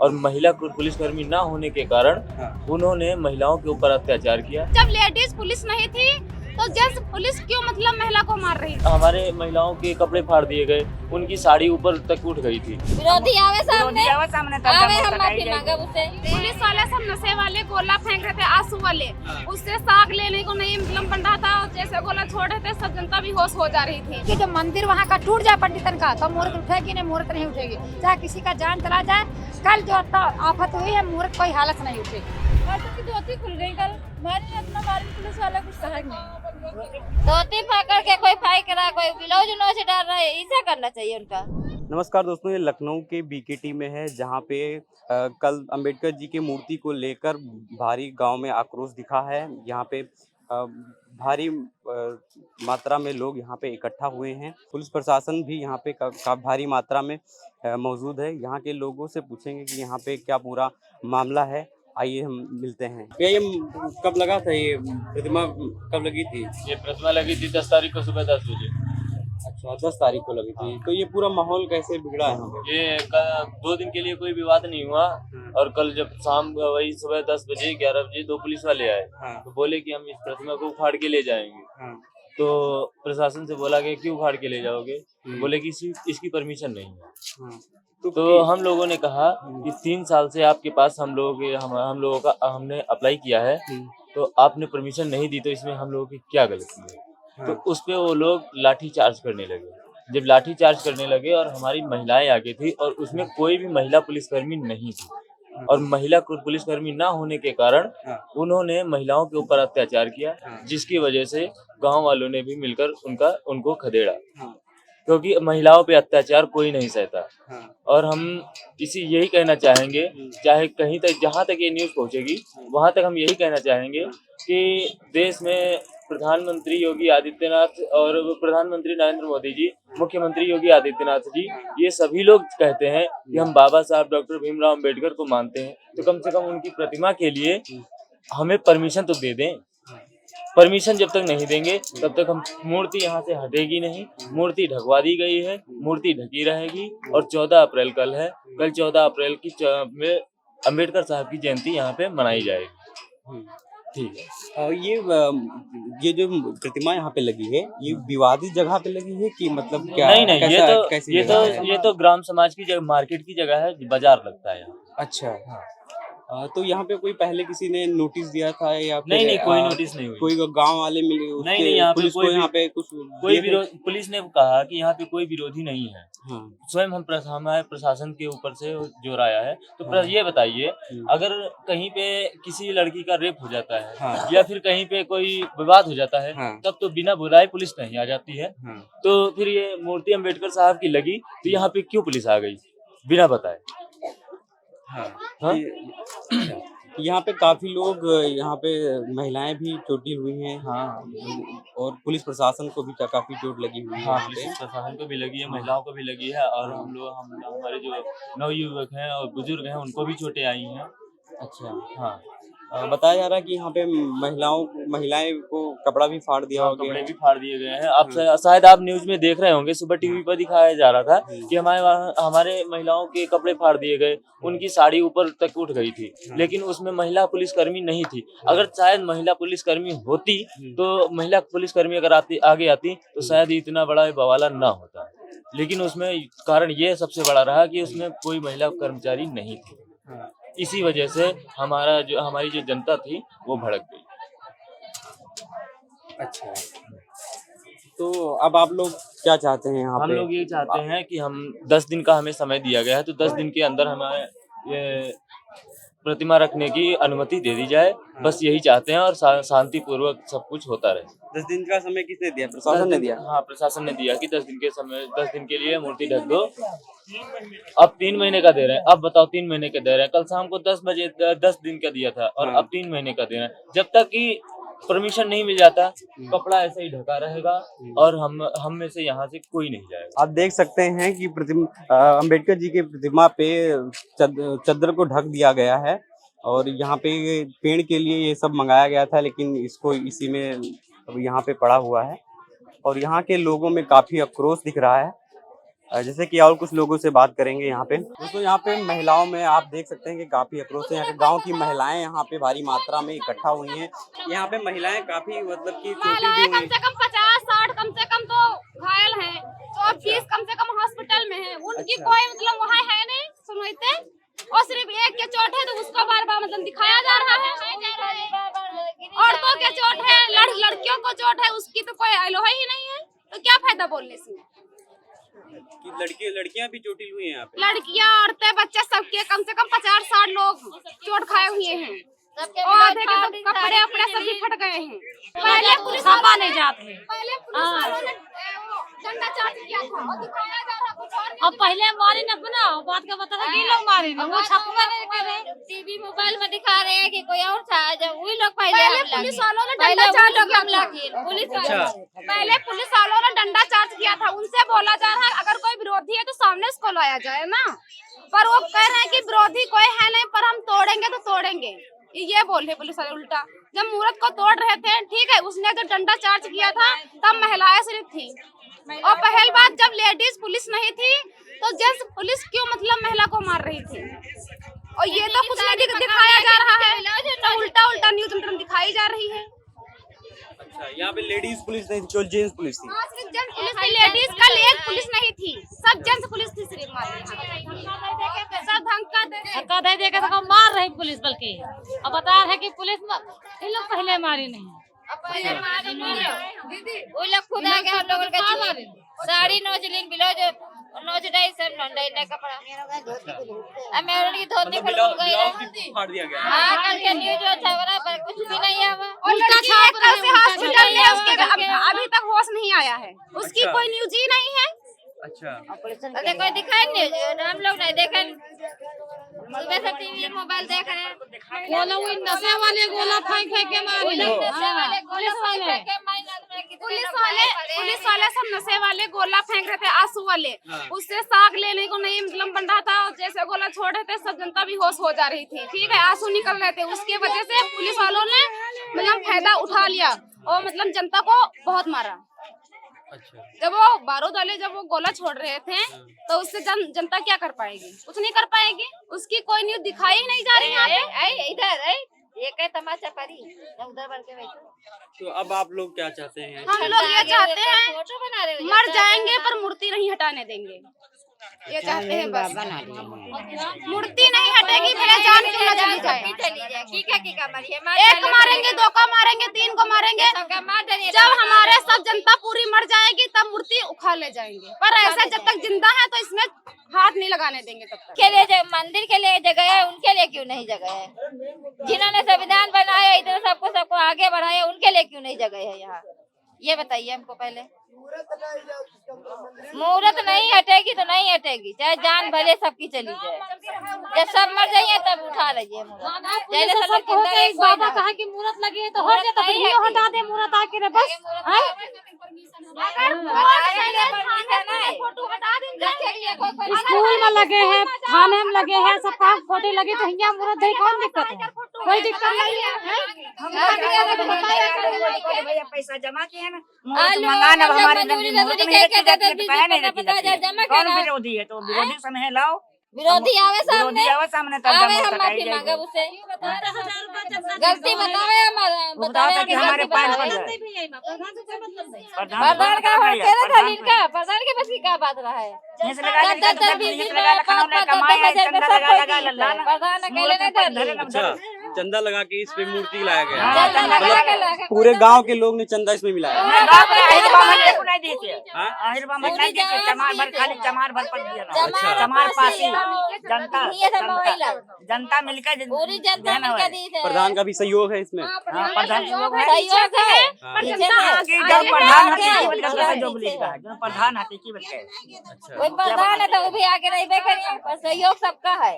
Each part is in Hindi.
और महिला पुलिसकर्मी ना होने के कारण उन्होंने महिलाओं के ऊपर अत्याचार किया। जब लेडीज पुलिस नहीं थी तो जेंट्स पुलिस क्यों मतलब महिला को मार रही थी? हमारे महिलाओं के कपड़े फाड़ दिए गए, उनकी साड़ी ऊपर तक उठ गई थी। विरोधी आवे सामने आवे हम माफी मांगे मांगे उससे। पुलिस वाले सब नशे वाले गोला फेंक रहे थे, आंसू वाले, उससे साग लेने को नहीं मतलब बन रहा था। जैसे गोला छोड़ रहे थे सब जनता भी होश हो जा रही थी कि जो मंदिर वहाँ का टूट जाए पंडितन का तो मुहूर्त उठेगी नहीं, मुहूर्त नहीं उठेगी। चाहे किसी का जान चला जाए, कल जो आफत हुई है मुहूर्त कोई हालत नहीं उठेगी। की धोती खुल गई कल, मारी अपना मारी, पुलिस वाला कुछ कहा नहीं। धोती पकड़ के कोई फेंक रहा, कोई ब्लाउज नोच डाल रहा है, ऐसा करना चाहिए उनका। नमस्कार दोस्तों, ये लखनऊ के बीकेटी में है जहाँ पे कल अंबेडकर जी की मूर्ति को लेकर भारी गांव में आक्रोश दिखा है। यहाँ पे भारी मात्रा में लोग यहाँ पे इकट्ठा हुए हैं। पुलिस प्रशासन भी यहाँ पे भारी मात्रा में मौजूद है। यहाँ के लोगों से पूछेंगे कि यहाँ पे क्या पूरा मामला है। आइए हम मिलते हैं। भैया, ये कब लगा था, ये प्रतिमा कब लगी थी? ये प्रतिमा लगी थी 10 तारीख को सुबह 10 बजे। अच्छा, 10 तारीख को लगी थी। तो ये पूरा माहौल कैसे बिगड़ा है यहाँ पे? ये 2 दिन के लिए कोई विवाद नहीं हुआ और कल जब शाम वही सुबह 10 बजे 11 बजे 2 पुलिस वाले आए तो बोले कि हम इस प्रतिमा को उखाड़ के ले जाएंगे। तो प्रशासन से बोला गया क्यों उखाड़ के ले जाओगे? बोले कि इसकी परमिशन नहीं है। तो हम लोगों ने कहा कि 3 साल से आपके पास हम लोगों का हमने अप्लाई किया है, तो आपने परमिशन नहीं दी, तो इसमें हम लोगों की क्या गलती है? तो उस पे वो लोग लाठी चार्ज करने लगे। जब लाठी चार्ज करने लगे और हमारी महिलाएं आगे थी और उसमें कोई भी महिला पुलिसकर्मी नहीं थी और महिला पुलिसकर्मी ना होने के कारण उन्होंने महिलाओं के ऊपर अत्याचार किया, जिसकी वजह से गांव वालों ने भी मिलकर उनको खदेड़ा, क्योंकि महिलाओं पे अत्याचार कोई नहीं सहता। और हम यही कहना चाहेंगे, चाहे कहीं तक जहाँ तक ये न्यूज़ पहुँचेगी वहाँ तक हम यही कहना चाहेंगे कि देश में प्रधानमंत्री योगी आदित्यनाथ और प्रधानमंत्री नरेंद्र मोदी जी, मुख्यमंत्री योगी आदित्यनाथ जी, ये सभी लोग कहते हैं कि हम बाबा साहब डॉक्टर भीमराव अम्बेडकर को मानते हैं, तो कम से कम उनकी प्रतिमा के लिए हमें परमिशन तो दे दें। परमिशन जब तक नहीं देंगे तब तक हम मूर्ति यहाँ से हटेगी नहीं। मूर्ति ढकवा दी गई है, मूर्ति ढकी रहेगी और 14 अप्रैल कल 14 अप्रैल में अम्बेडकर साहब की जयंती यहाँ पे मनाई जाएगी। ठीक है। और ये जो प्रतिमा यहाँ पे लगी है, ये विवादित जगह पे लगी है कि मतलब क्या? नहीं, ये तो ग्राम समाज की जगह, मार्केट की जगह है, बाजार लगता है यहाँ। अच्छा। तो यहाँ पे कोई पहले किसी ने नोटिस दिया था या फिर नहीं, कोई नोटिस नहीं हुई। कोई गांव वाले मिले उसके? नहीं, यहाँ पुलिस को यहाँ पे कुछ कोई विरोध, पुलिस ने कहा कि यहाँ पे कोई विरोधी नहीं है। स्वयं हमारे प्रशासन के ऊपर से जोर आया है। तो ये बताइए, अगर कहीं पे किसी लड़की का रेप हो जाता है या फिर कहीं पे कोई विवाद हो जाता है, तब तो बिना बुलाए पुलिस नहीं आ जाती है। तो फिर ये मूर्ति अम्बेडकर साहब की लगी तो यहाँ पे क्यों पुलिस आ गई बिना बताए? यहाँ पे काफी लोग, यहाँ पे महिलाएं भी चोटिल हुई हैं। और पुलिस प्रशासन को भी काफी चोट लगी हुई है। पुलिस प्रशासन को भी लगी है, महिलाओं को भी लगी है और हमारे जो नवयुवक हैं और बुजुर्ग हैं उनको भी चोटें आई हैं। अच्छा। बताया जा रहा है कि यहाँ पे महिलाएं को कपड़ा भी फाड़ दिया हो गया। कपड़े भी फाड़ दिए गए हैं। आप शायद आप न्यूज में देख रहे होंगे, सुबह टीवी पर दिखाया जा रहा था कि हमारे महिलाओं के कपड़े फाड़ दिए गए, उनकी साड़ी ऊपर तक उठ गई थी, लेकिन उसमें महिला पुलिसकर्मी नहीं थी। अगर शायद महिला पुलिसकर्मी होती तो महिला पुलिसकर्मी अगर आगे आती तो शायद इतना बड़ा बवाला ना होता, लेकिन उसमें कारण ये सबसे बड़ा रहा कि उसमें कोई महिला कर्मचारी नहीं थी। इसी वजह से हमारी जो जनता थी वो भड़क गई। अच्छा, तो अब आप लोग क्या चाहते हैं यहाँ पे? हम लोग ये चाहते हैं कि हम 10 दिन का हमें समय दिया गया है, तो 10 दिन के अंदर हमें ये प्रतिमा रखने की अनुमति दे दी जाए। बस यही चाहते हैं और शांतिपूर्वक सब कुछ होता रहे। 10 दिन का समय किसने दिया? प्रशासन ने दिया? हाँ, प्रशासन ने दिया कि 10 दिन के लिए मूर्ति ढक दो। अब 3 महीने का दे रहे हैं। अब बताओ, 3 महीने का दे रहे हैं। कल शाम को 10 बजे 10 दिन का दिया था और अब 3 महीने का दे रहे हैं। जब तक कि परमिशन नहीं मिल जाता, कपड़ा ऐसे ही ढका रहेगा और हम में से यहाँ से कोई नहीं जाएगा। आप देख सकते हैं कि अम्बेडकर जी की प्रतिमा पे चद्दर को ढक दिया गया है और यहाँ पे पेड़ के लिए ये सब मंगाया गया था, लेकिन इसको इसी में अब यहाँ पे पड़ा हुआ है और यहाँ के लोगों में काफी आक्रोश दिख रहा है। जैसे कि और कुछ लोगों से बात करेंगे यहाँ पे। दोस्तों यहाँ पे महिलाओं में आप देख सकते हैं कि काफी आक्रोश है। यहाँ के गाँव की महिलाएं यहाँ पे भारी मात्रा में इकट्ठा हुई हैं। यहाँ पे महिलाएं काफी मतलब की चोटी भी हुई कम से कम 50-60 कम से कम तो घायल हैं, तो 20 कम से कम हॉस्पिटल में है। उनकी कोई मतलब वहाँ है नहीं सुनवाई, और सिर्फ एक के चोट है तो उसको बार बार मतलब दिखाया जा रहा है। औरतों के चोट है, लड़कियों को चोट है, उसकी तो कोई अलोहा ही नहीं है, तो क्या फायदा बोलने से। कि लड़कियां भी चोटिल हुई हैं यहाँ पे। लड़कियां, औरतें, बच्चे सबके कम से कम 50-60 लोग चोट खाए हुए हैं। और आधे के तो कपड़े अपने सभी फट गए हैं। पहले पुलिस वाला नहीं जाते, पहले पुलिस वालों ने डंडा चार्ज किया था और दिखाया जा रहा कुछ और। अब पहले मारे न बना बात का पता है कि लोग मारे न, वो छापा नहीं करे। टीवी मोबाइल में दिखा रहे हैं कि कोई और था, जब वही लोग पहले पुलिस वालों ने डंडा चार्ज किया। पहले पुलिस वालों ने डंडा चार्ज किया था। उनसे बोला जा रहा है अगर कोई विरोधी है तो सामने उसको लाया जाए ना, पर वो कह रहे हैं कि विरोधी कोई है नहीं, पर हम तोड़ेंगे तो तोड़ेंगे, ये बोल रहे पुलिस वाले उल्टा। जब मुहूर्त को तोड़ रहे थे, ठीक है, उसने जो डंडा चार्ज किया था तब महिलाएं सिर्फ थी, और पहली बात जब लेडीज पुलिस नहीं थी तो जेंट्स पुलिस क्यों मतलब महिला को मार रही थी। और ये तो कुछ नहीं दिखाया जा रहा है, तो उल्टा न्यूज दिखाई जा रही है। अच्छा, यहाँ पे लेडीज पुलिस नहीं थी, जेंट्स पुलिस थी। सिर्फ जेंट्स पुलिस थी, लेडीज कल एक पुलिस नहीं थी, सब जेंट्स पुलिस थी सिर्फ। धक्का दे के तो मार रही पुलिस, बल्कि अब बता रहे कि पुलिस इन लोग पहले मारी नहीं, पहले मारे वो लोग खुद आ गए। हम लोगों का साड़ी नोच लीन, ब्लाउज नोच डाई, सब नोच कपड़ा, अब मेरे की धोती फाड़ दिया गया। हाँ, कल के न्यूज अच्छा हो रहा पर कुछ भी नहीं हुआ। और लड़की कल से हॉस्पिटल में, उसके अभी तक होश नहीं आया है, उसकी कोई न्यूज ही नहीं है। अच्छा, अरे कोई दिखाई न्यूज, हम लोग नहीं देखे, सुबह से टीवी मोबाइल देख रहे हैं। गोला वो नशे वाले गोला फेंक के मारे, पुलिस वाले सब नशे वाले गोला फेंक रहे थे, आंसू वाले, उससे साग लेने को नहीं मतलब बन रहा था। जैसे गोला छोड़ रहे थे सब जनता भी होश हो जा रही थी, ठीक है, आंसू निकल रहे थे, उसकी वजह से पुलिस वालों ने मतलब फायदा उठा लिया और मतलब जनता को बहुत मारा। अच्छा, जब वो बारूद वाले जब वो गोला छोड़ रहे थे तो उससे जनता क्या कर पाएगी, कुछ नहीं कर पाएगी। उसकी कोई न्यूज दिखाई ही नहीं जा रही यहाँ पे। इधर एक है तमाचा परी उधर बढ़ के बैठो। तो अब आप लोग क्या चाहते हैं? हम लोग ये चाहते हैं फोटो बना रहे हो, मर जाएंगे पर मूर्ति नहीं हटाने देंगे, ये चाहते हैं बस। मूर्ति नहीं हटेगी, भले जान क्यों न चली जाए। की मरी है, एक को मारेंगे, दो को मारेंगे, तीन को मारेंगे, जब हमारे सब जनता पूरी मर जाएगी तब मूर्ति उखाड़ ले जाएंगे, पर ऐसा जब तक जिंदा है तो इसमें हाथ नहीं लगाने देंगे तब तक। के लिए मंदिर के लिए जगह है, उनके लिए क्यों नहीं जगह है? जिन्होंने संविधान बनाया, इधर सबको आगे बढ़ाया, उनके लिए क्यों नहीं जगह है यहाँ? ये बताइए हमको पहले। मुहूर्त नहीं हटेगी तो नहीं हटेगी, चाहे जान भले सबकी चली जाए, जब सब मर जाइए तब उठा लीजिए मुहूर्त। बाबा कहा कि मुहूर्त लगी है तो हट जाए, तो हटा दे मुहूर्त आके रे बस। स्कूल में लगे हैं, थाने में लगे हैं, सब फोटो लगे तो यहाँ मुहूर्त दे, कौन दिक्कत है? कोई दिक्कत नहीं है। पैसा जमा किए ना, मंगाना हमारे कौन विरोधी है? तो विरोधी समय है, लाओ विरोधी आवे सामने, सामने तब आवे हम माफी मांगे उससे, गलती बतावे बतावे कि हमारे पास प्रधान का केरा था इनका, प्रधान के पास क्या बात रहा है? प्रधान अकेले नहीं था, चंदा लगा के इस पे मूर्ति लाया गया। पूरे गांव के लोग ने चंदा इसमें मिलाया। जनता मिलकर पूरी जनता मिलकर दी थी। प्रधान का भी सहयोग है इसमें। प्रधान सहयोग है, प्रधान आते की बच्चे कोई प्रधान है तो वो भी आगे नहीं करिए, पर सहयोग सबका है।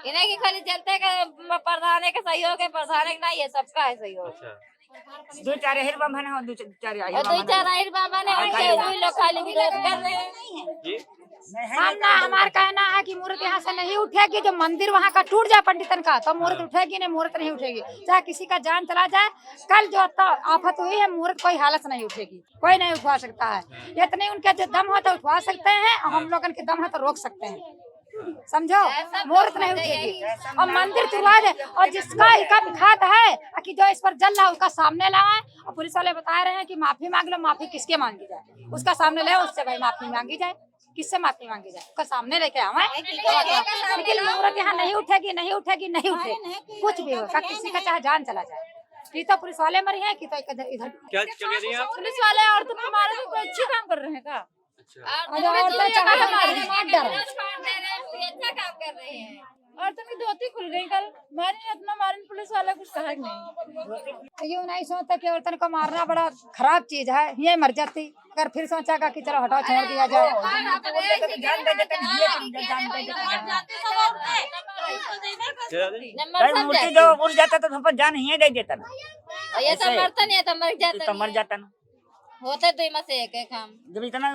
इन्हें की खाली जनता का प्रधान के सहयोग है, प्रधान नहीं है, सबका है सहयोग। दो चार हिर बम है, दो चार आहिर बाबा ने उनके वही लोग खाली विरोध कर रहे हैं। हमारा कहना है कि मूर्त यहाँ से नहीं उठेगी। जो मंदिर वहाँ का टूट जाए पंडितन का तो मूर्त उठेगी नहीं, मूर्त नहीं उठेगी। चाहे किसी का जान चला जाए, कल जो आफत हुई है मूर्त कोई हालत नहीं उठेगी, कोई नहीं उठवा सकता है। इतने उनके जो दम हो तो उठवा सकते हैं, और हम लोगन के दम है तो रोक सकते हैं, समझो। मूर्त नहीं उठेगी और मंदिर तुड़वा दे। और जिसका इसका विखात है कि जो इस पर जल रहा है उसका सामने लाए। और पुलिस वाले बता रहे हैं कि माफी मांग लो। माफी किसके मांगी जाए? उसका सामने ले, उससे भाई माफी मांगी जाए। किससे माफी मांगी जाए? उसका सामने लेके आवे। लेकिन मूर्त यहाँ नहीं उठेगी, नहीं उठेगी, नहीं उठेगी। कुछ भी होगा, किसी का चाहे जान चला जाए। कि तो पुलिस वाले मरी हैं, कि तो इधर क्या कह रही हैं आप? पुलिस वाले और तुम हमारे तो कोई अच्छी काम कर रहे हैं का? अच्छा काम कर रहे हैं। औरतों की धोती खुल गई कल, मारी इतना मारी, पुलिस वाला कुछ कहा नहीं। यूँ नहीं सोचता कि औरतन को मारना बड़ा खराब चीज है, ये मर जाती। अगर फिर सोचेगा कि चलो हटाओ छोड़ दिया जाए। मूर्ति जो उड़ जाता तो हम पर जान ही दे देता ना। ये तो मरता नहीं है तो मर जाता तो मर जाता ना। होते तो इमा से एक है काम। जब इतना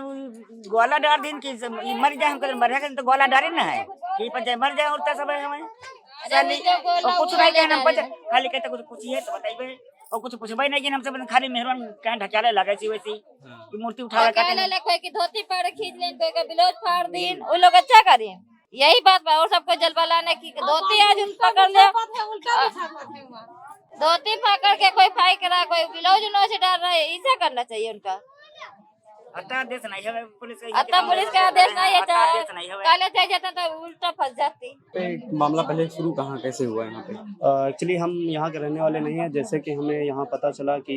गोला डाल दिन की मर जाए, हमको मर जाए तो गोला डाले ना है कि पर मर जाए उड़ता सब है हमें। और कुछ नहीं कहना हम खाली कहते कुछ है तो बताइए। और कुछ पूछबे नहीं कि हम सब खाली मेहरबान कहीं ढकाले लगे छी वैसी कि मूर्ति उठावे काटे कोई की धोती फाड़ खींच लेन, कोई का ब्लाउज फाड़ दिन, वो लोग अच्छा करें। यही बात है। और सबको जलवा लाने की धोती आज उन पकड़ ले, धोती पकड़ के कोई फेंक रहा, कोई ब्लाउज नोच डाल रहा है। ऐसा करना चाहिए उनका। आदेश नहीं है पुलिस का आदेश नहीं है। काले जाए जाता तो उल्टा फंस जाती। मामला पहले शुरू कहाँ कैसे हुआ यहाँ पे? एक्चुअली हम यहाँ के रहने वाले नहीं हैं। जैसे कि हमें यहाँ पता चला कि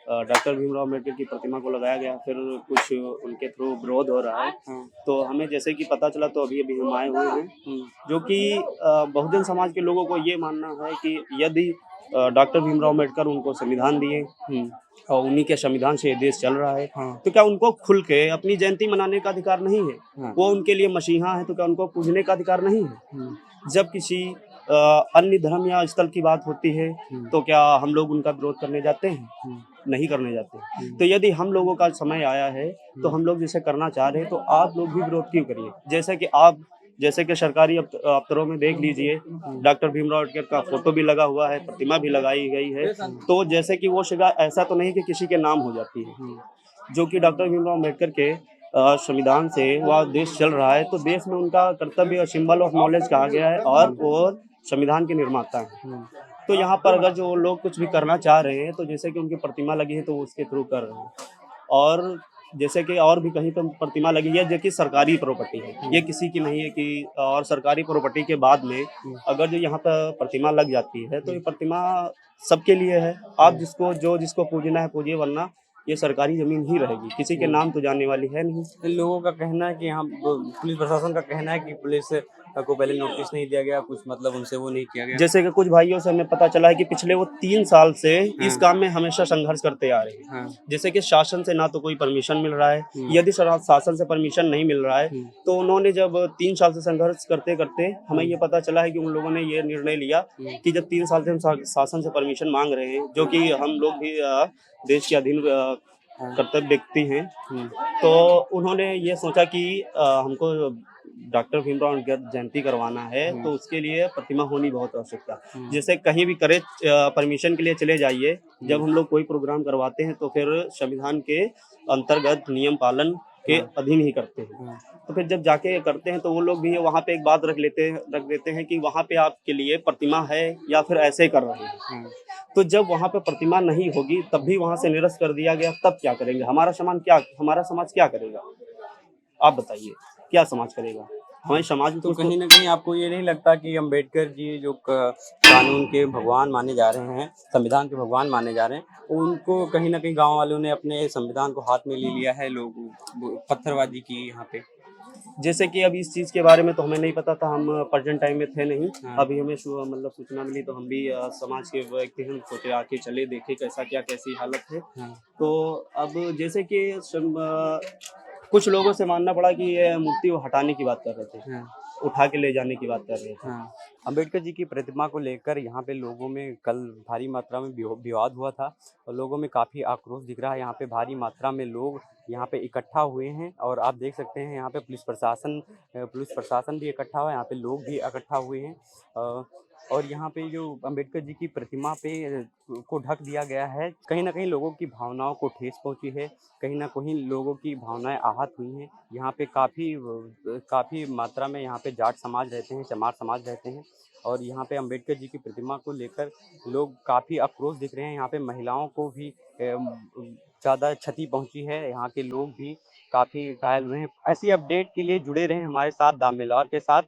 डॉक्टर भीमराव अम्बेडकर की प्रतिमा को लगाया गया, फिर कुछ उनके थ्रू विरोध हो रहा है। तो हमें जैसे कि पता चला तो अभी हम आए हुए हैं। जो कि बहुजन समाज के लोगों को ये मानना है कि यदि डॉक्टर भीमराव अम्बेडकर उनको संविधान दिए और उन्हीं के संविधान से ये देश चल रहा है, तो क्या उनको खुल के अपनी जयंती मनाने का अधिकार नहीं है? वो उनके लिए मसीहा है, तो क्या उनको पूजने का अधिकार नहीं है? जब किसी अन्य धर्म या स्थल की बात होती है तो क्या हम लोग उनका विरोध करने जाते हैं? नहीं करने जाते। तो यदि हम लोगों का समय आया है तो हम लोग जैसे करना चाह रहे हैं, तो आप लोग भी विरोध क्यों करिए? जैसे कि सरकारी अफसरों में देख लीजिए, डॉक्टर भीमराव अम्बेडकर का फोटो भी लगा हुआ है, प्रतिमा भी लगाई गई है। तो जैसे कि वो जगह ऐसा तो नहीं कि किसी के नाम हो जाती है। जो कि डॉक्टर भीमराव अम्बेडकर के संविधान से वह देश चल रहा है, तो देश में उनका कर्तव्य सिंबल ऑफ नॉलेज कहा गया है और वो संविधान के निर्माता हैं। तो यहाँ पर अगर जो लोग कुछ भी करना चाह रहे हैं, तो जैसे कि उनकी प्रतिमा लगी है तो वो उसके थ्रू कर रहे हैं। और जैसे कि और भी कहीं पर प्रतिमा लगी है जो कि सरकारी प्रॉपर्टी है, ये किसी की नहीं है कि। और सरकारी प्रॉपर्टी के बाद में अगर जो यहाँ पर प्रतिमा लग जाती है तो ये प्रतिमा सबके लिए है। आप जिसको पूजना है पूजिए, वरना ये सरकारी जमीन ही रहेगी, किसी के नाम तो जाने वाली है नहीं। लोगों का कहना है कि यहाँ पुलिस प्रशासन का कहना है कि पुलिस को पहले नोटिस नहीं दिया गया, कुछ मतलब उनसे वो नहीं किया गया। जैसे कि कुछ भाइयों से हमें पता चला है कि पिछले वो 3 साल से इस काम में हमेशा संघर्ष करते आ रहे हैं। जैसे कि शासन से ना तो कोई परमिशन मिल रहा है, यदि शासन से परमिशन नहीं मिल रहा है तो उन्होंने जब 3 साल से संघर्ष करते करते हमें ये पता चला है कि उन लोगों ने ये निर्णय लिया कि जब 3 साल से हम शासन से परमिशन मांग रहे हैं, जो कि हम लोग भी देश के अधीन कर्तव्य व्यक्ति हैं, तो उन्होंने ये सोचा कि हमको डॉक्टर भीमराव अम्बेडकर जयंती करवाना है, तो उसके लिए प्रतिमा होनी बहुत आवश्यकता। जैसे कहीं भी करे परमिशन के लिए चले जाइए, जब हम लोग कोई प्रोग्राम करवाते हैं तो फिर संविधान के अंतर्गत नियम पालन के अधीन ही करते हैं। तो फिर जब जाके करते हैं तो वो लोग भी वहाँ पे एक बात रख देते हैं कि वहाँ पे आपके लिए प्रतिमा है या फिर ऐसे कर रहे हैं। तो जब वहाँ पे प्रतिमा नहीं होगी तब भी वहाँ से निरस्त कर दिया गया, तब क्या करेंगे? हमारा समाज क्या करेगा? आप बताइए, क्या समाज करेगा? हमारे समाज में तो कहीं ना कहीं आपको ये नहीं लगता कि अम्बेडकर जी जो कानून के भगवान माने जा रहे हैं, संविधान के भगवान माने जा रहे हैं, उनको कहीं ना कहीं गांव वालों ने अपने संविधान को हाथ में ले लिया है, लोग पत्थरबाजी की यहाँ पे? जैसे कि अभी इस चीज के बारे में तो हमें नहीं पता था, हम प्रेजेंट टाइम में थे नहीं। अभी हमें मतलब सूचना मिली तो हम भी समाज के व्यक्ति हम सोचे आके चले देखे कैसी हालत है। तो अब जैसे कि कुछ लोगों से मानना पड़ा कि ये मूर्ति वो हटाने की बात कर रहे थे, उठा के ले जाने की बात कर रहे थे। हाँ, अम्बेडकर जी की प्रतिमा को लेकर यहाँ पे लोगों में कल भारी मात्रा में विवाद हुआ था और लोगों में काफ़ी आक्रोश दिख रहा है। यहाँ पे भारी मात्रा में लोग यहाँ पे इकट्ठा हुए हैं और आप देख सकते हैं यहाँ पे पुलिस प्रशासन भी इकट्ठा हुआ है, यहाँ पे लोग भी इकट्ठा हुए हैं। और यहाँ पे जो अम्बेडकर जी की प्रतिमा पे को ढक दिया गया है, कहीं ना कहीं लोगों की भावनाओं को ठेस पहुँची है, कहीं ना कहीं लोगों की भावनाएं आहत हुई हैं। यहाँ पे काफ़ी मात्रा में यहाँ पे जाट समाज रहते हैं, चमार समाज रहते हैं और यहाँ पे अम्बेडकर जी की प्रतिमा को लेकर लोग काफ़ी आक्रोश दिख रहे हैं। यहाँ पे महिलाओं को भी ज़्यादा क्षति पहुँची है, यहाँ के लोग भी काफ़ी घायल हुए हैं। ऐसी अपडेट के लिए जुड़े रहें हमारे साथ द मिलार के साथ।